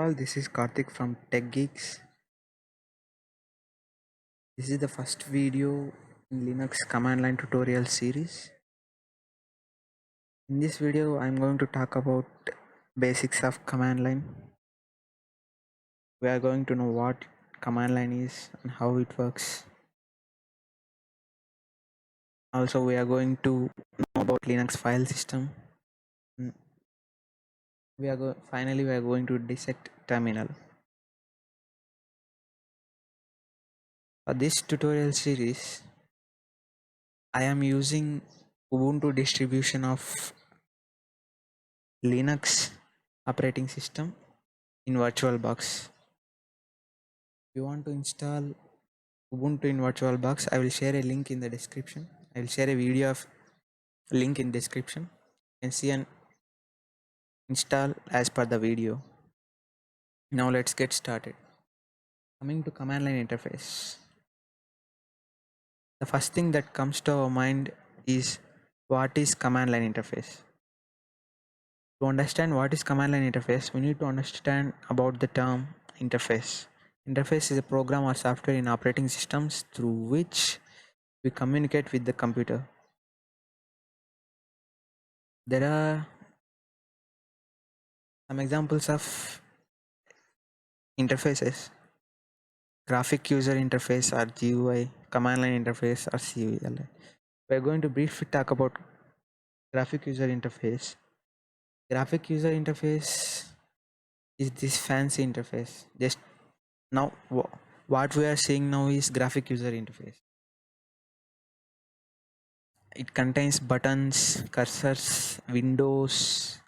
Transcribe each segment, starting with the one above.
all, this is Karthik from Tech Geeks. This is the first video in Linux command line tutorial series. In this video, I'm going to talk about basics of command line. We are going to know what command line is and how it works. Also, we are going to know about Linux file system. Finally we are going to dissect terminal. For this tutorial series, I am using Ubuntu distribution of Linux operating system in VirtualBox. If you want to install Ubuntu in VirtualBox, I will share a link in the description. I will share a video of link in description. You can see and install as per the video. Now let's get started. Coming to command line interface. The first thing that comes to our mind is what is command line interface. To understand what is command line interface, we need to understand about the term interface. Interface is a program or software in operating systems through which we communicate with the computer. There are some examples of interfaces: graphic user interface or GUI, command line interface or CULI. We are going to briefly talk about graphic user interface. Graphic user interface is this fancy interface. Just now, what we are seeing now is graphic user interface. It contains buttons, cursors, windows,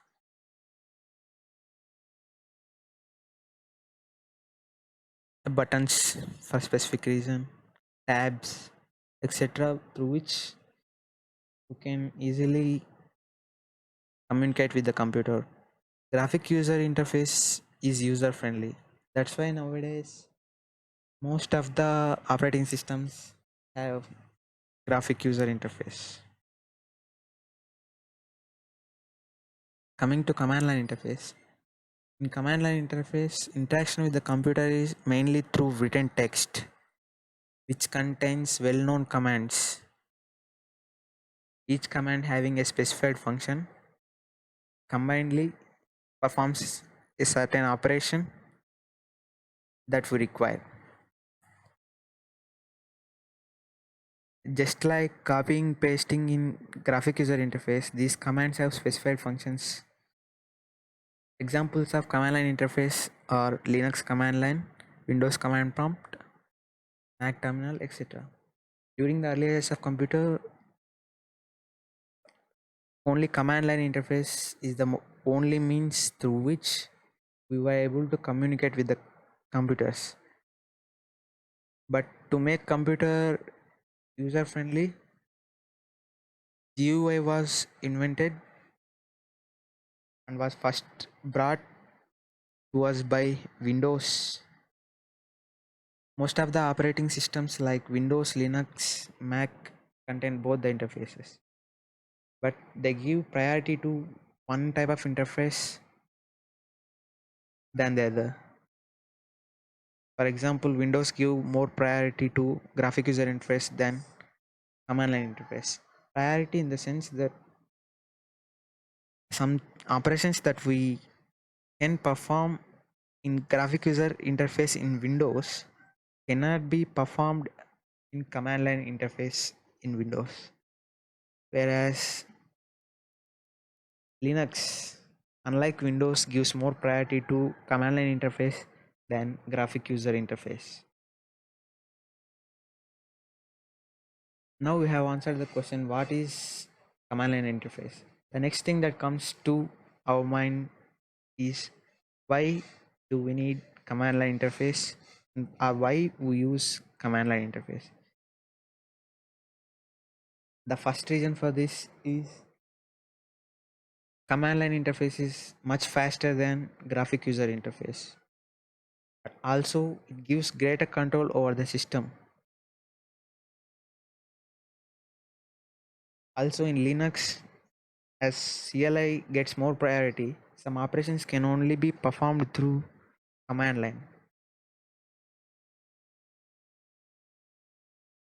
buttons for specific reason, tabs, etc., through which you can easily communicate with the computer. Graphic user interface is user friendly. That's why nowadays most of the operating systems have graphic user interface. Coming to command line interface. In command line interface, interaction with the computer is mainly through written text, which contains well-known commands, each command having a specified function, combinedly performs a certain operation that we require. Just like copying, pasting in graphic user interface, these commands have specified functions. Examples of command line interface are Linux command line, Windows command prompt, Mac terminal, etc. During the early days of computer, only command line interface is the only means through which we were able to communicate with the computers. But to make computer user friendly, GUI was invented and was first brought to us by Windows. Most of the operating systems like Windows, Linux, Mac contain both the interfaces, but they give priority to one type of interface than the other. For example, Windows give more priority to graphic user interface than command line interface. Priority in the sense that some operations that we can perform in graphic user interface in Windows cannot be performed in command line interface in Windows, whereas Linux, unlike Windows, gives more priority to command line interface than graphic user interface. Now we have answered the question, what is command line interface? The next thing that comes to our mind is, why do we need command line interface, or why we use command line interface? The first reason for this is command line interface is much faster than graphic user interface. But also it gives greater control over the system. Also in Linux, as CLI gets more priority, some operations can only be performed through command line.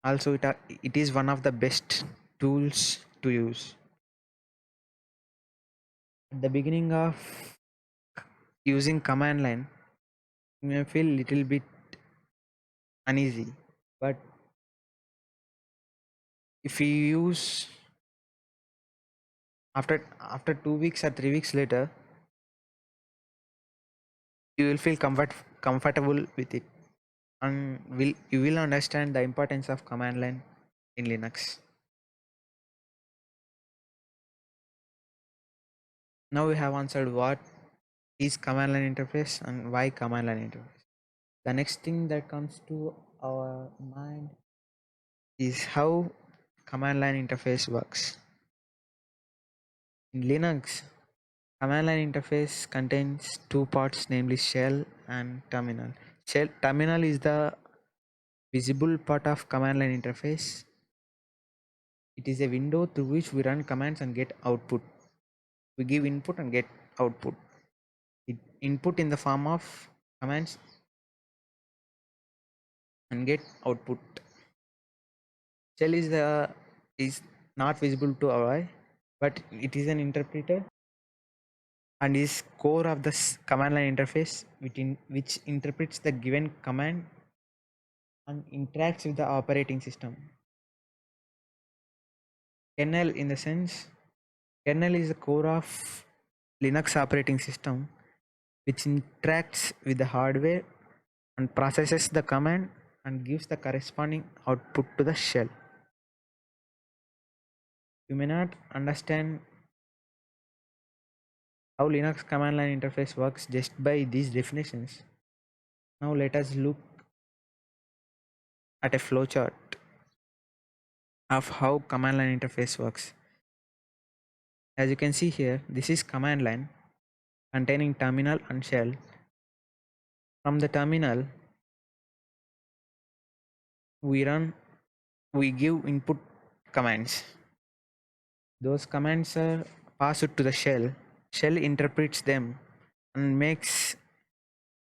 Also, it is one of the best tools to use. At the beginning of using command line, you may feel little bit uneasy, but if you use after 2 weeks or 3 weeks later, you will feel comfortable with it, and you will understand the importance of command line in Linux. Now we have answered what is command line interface and why command line interface. The next thing that comes to our mind is how command line interface works. In Linux, command line interface contains two parts, namely shell and terminal. Terminal is the visible part of command line interface. It is a window through which we run commands and get output. We give input and get output. Input in the form of commands and get output. Shell is not visible to our eye, but it is an interpreter and is core of the command line interface, which interprets the given command and interacts with the operating system. Kernel, in the sense, kernel is the core of Linux operating system, which interacts with the hardware and processes the command and gives the corresponding output to the shell. You may not understand how Linux command line interface works just by these definitions. Now let us look at a flowchart of how command line interface works. As you can see here, this is command line containing terminal and shell. From the terminal, we give input commands. Those commands are passed to the shell. Shell interprets them and makes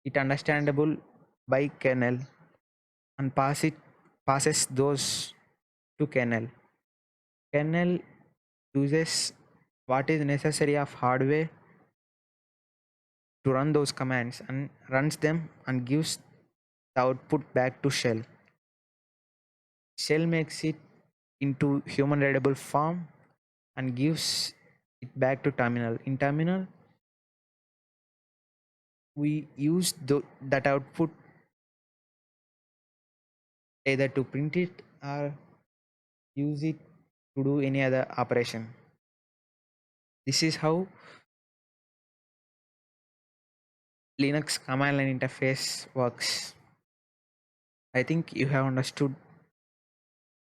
it understandable by kernel and passes those to kernel. Kernel uses what is necessary of hardware to run those commands and runs them and gives the output back to shell. Shell makes it into human readable form and gives it back to terminal. In terminal, we use that output either to print it or use it to do any other operation. This is how Linux command line interface works. I think you have understood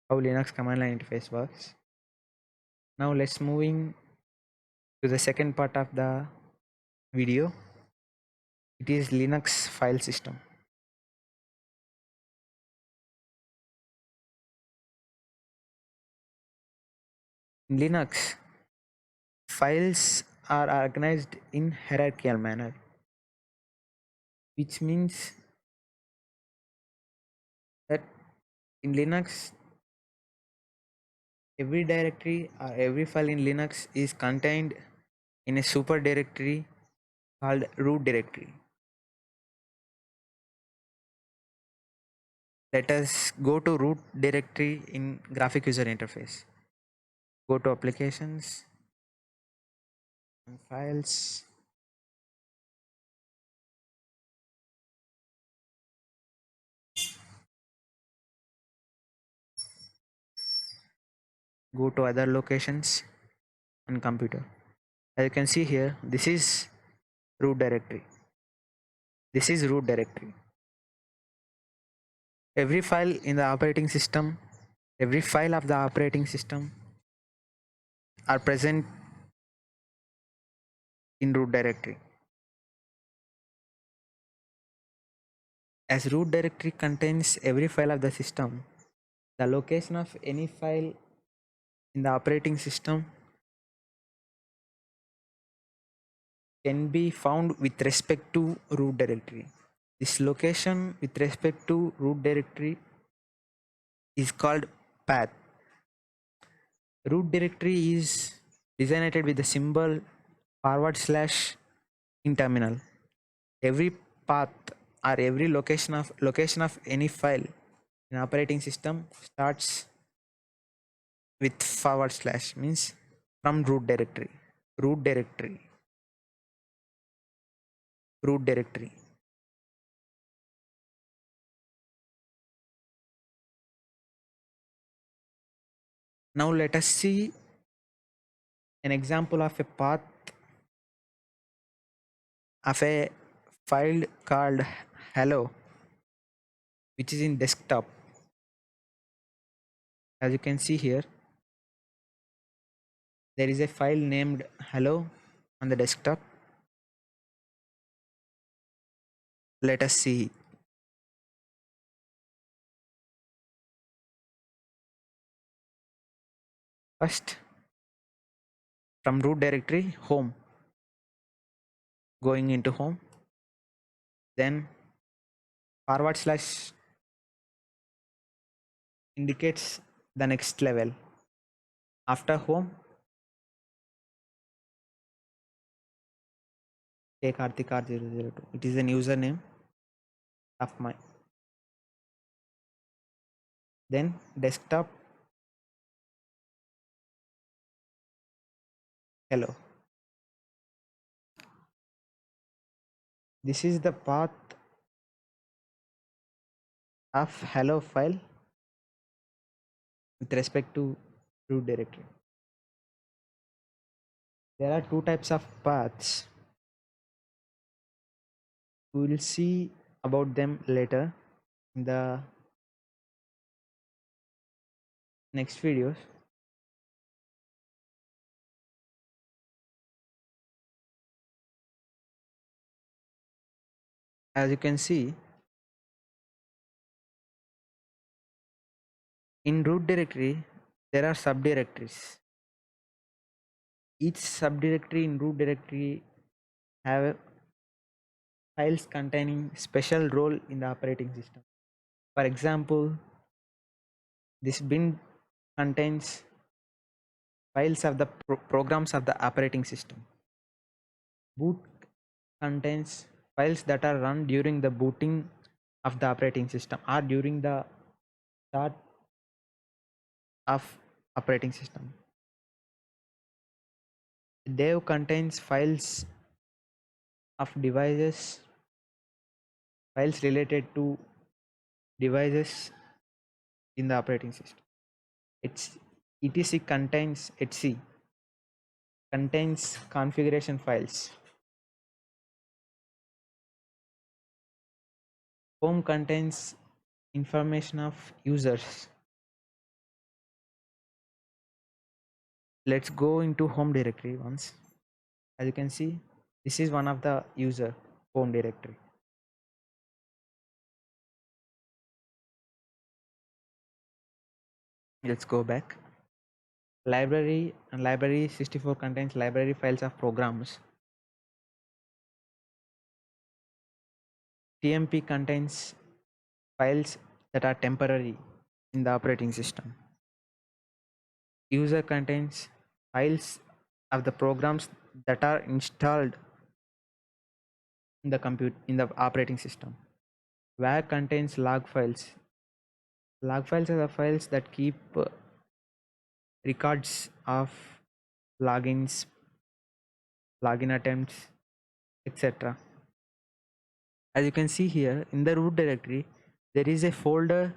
how Linux command line interface works. Now let's moving to the second part of the video. It is Linux file system. In Linux, files are organized in hierarchical manner, which means that in Linux, every directory or every file in Linux is contained in a super directory called root directory. Let us go to root directory in graphic user interface. Go to applications and files. Go to other locations and computer. As you can see here, this is root directory. This is root directory. Every file in the operating system, every file of the operating system are present in root directory. As root directory contains every file of the system, the location of any file in the operating system can be found with respect to root directory. This location with respect to root directory is called path. Root directory is designated with the symbol / in terminal. Every path or every location of any file in operating system starts with / means from root directory. Root directory. Root directory. Now let us see an example of a path of a file called hello, which is in desktop. As you can see here, there is a file named hello on the desktop. Let us see. First, from root directory, home. Going into home, then / indicates the next level. After home, take Karthikar002. It is an username of my. Then desktop, hello. This is the path of hello file with respect to root directory. There are two types of paths. We will see about them later in the next videos. As you can see, in root directory, there are subdirectories. Each subdirectory in root directory have files containing special role in the operating system. For example, this bin contains files of the programs of the operating system. Boot contains files that are run during the booting of the operating system or during the start of operating system. Dev contains files of devices, files related to devices in the operating system. etc contains etc contains configuration files. Home contains information of users. Let's go into home directory once. As you can see, this is one of the user home directory. Let's go back. Library and library 64 contains library files of programs. TMP contains files that are temporary in the operating system. User contains files of the programs that are installed in the operating system. WAG contains log files. Log files are the files that keep records of logins, login attempts, etc. As you can see here, in the root directory, there is a folder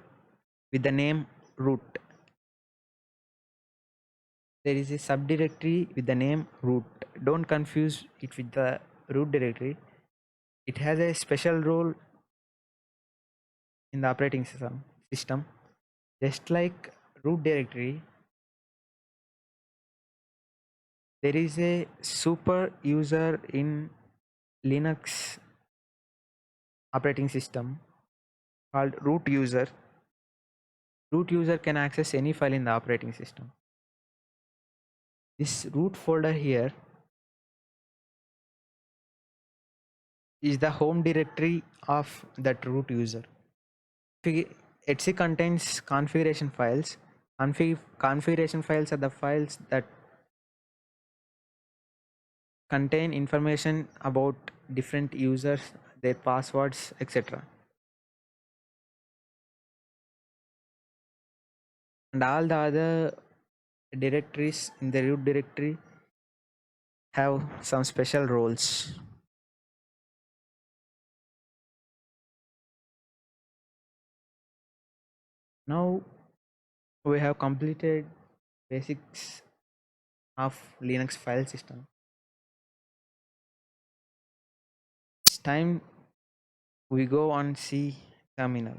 with the name root. There is a subdirectory with the name root. Don't confuse it with the root directory. It has a special role in the operating system. Just like root directory, there is a super user in Linux operating system called root user. Root user can access any file in the operating system. This root folder here is the home directory of that root user. Etc contains configuration files. Configuration files are the files that contain information about different users, their passwords, etc. And all the other directories in the root directory have some special roles. Now we have completed basics of Linux file system. It's time we go on see terminal.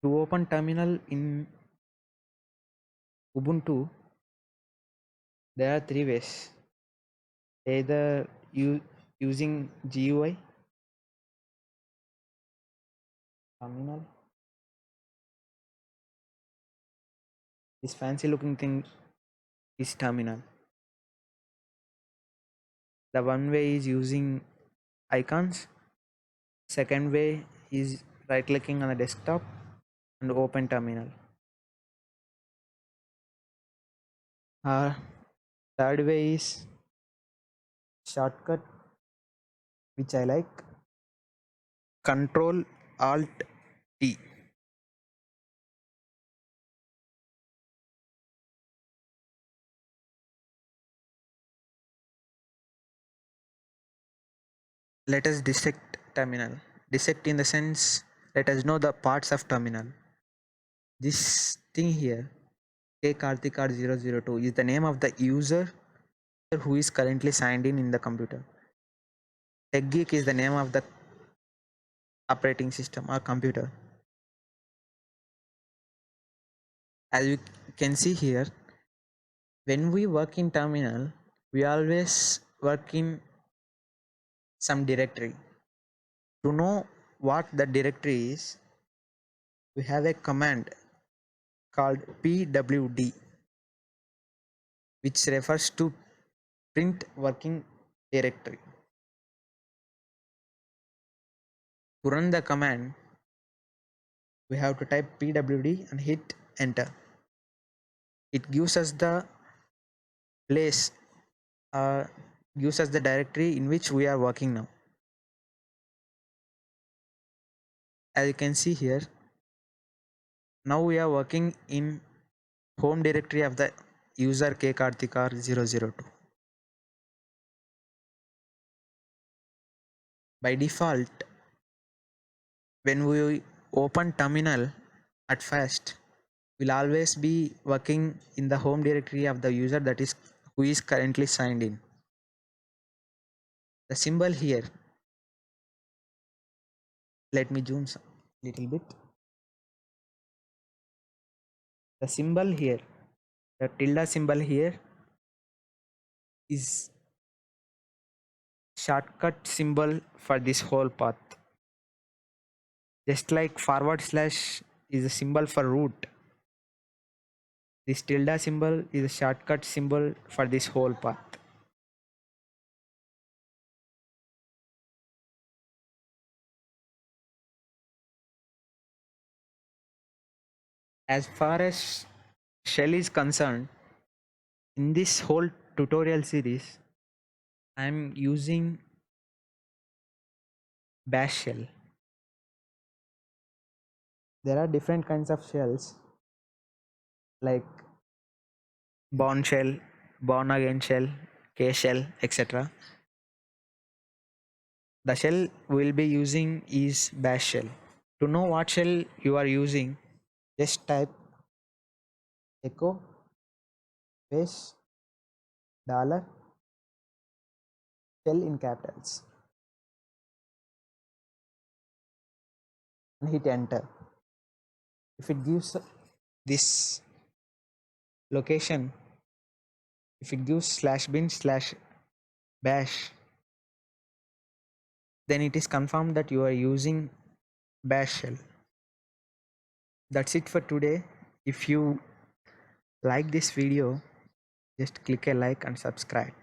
To open terminal in Ubuntu, there are three ways. Either using GUI, terminal, this fancy looking thing is terminal. The one way is using icons. Second way is right clicking on the desktop and open terminal. Third way is shortcut, which I like, Control Alt T. Let us dissect terminal. Dissect in the sense, let us know the parts of terminal. This thing here, kkarthikar002, is the name of the user who is currently signed in the computer. TechGeek is the name of the operating system or computer. As you can see here, when we work in terminal, we always work in some directory. To know what the directory is, we have a command called pwd, which refers to print working directory. To run the command, we have to type pwd and hit enter. It gives us the place, gives us the directory in which we are working now. As you can see here, now we are working in home directory of the user kkarthikar002. By default, when we open terminal at first, we'll always be working in the home directory of the user that is who is currently signed in. The symbol here, let me zoom a little bit. The symbol here, the tilde symbol here, is shortcut symbol for this whole path. Just like / is a symbol for root, this tilde symbol is a shortcut symbol for this whole path. As far as shell is concerned, in this whole tutorial series, I'm using bash shell. There are different kinds of shells like Bourne shell, Born Again shell, K shell, etc. The shell we'll be using is bash shell. To know what shell you are using, just type echo space dollar shell in capitals and hit enter. If it gives this location, if it gives /bin/bash, then it is confirmed that you are using bash shell. That's it for today. If you like this video, just click a like and subscribe.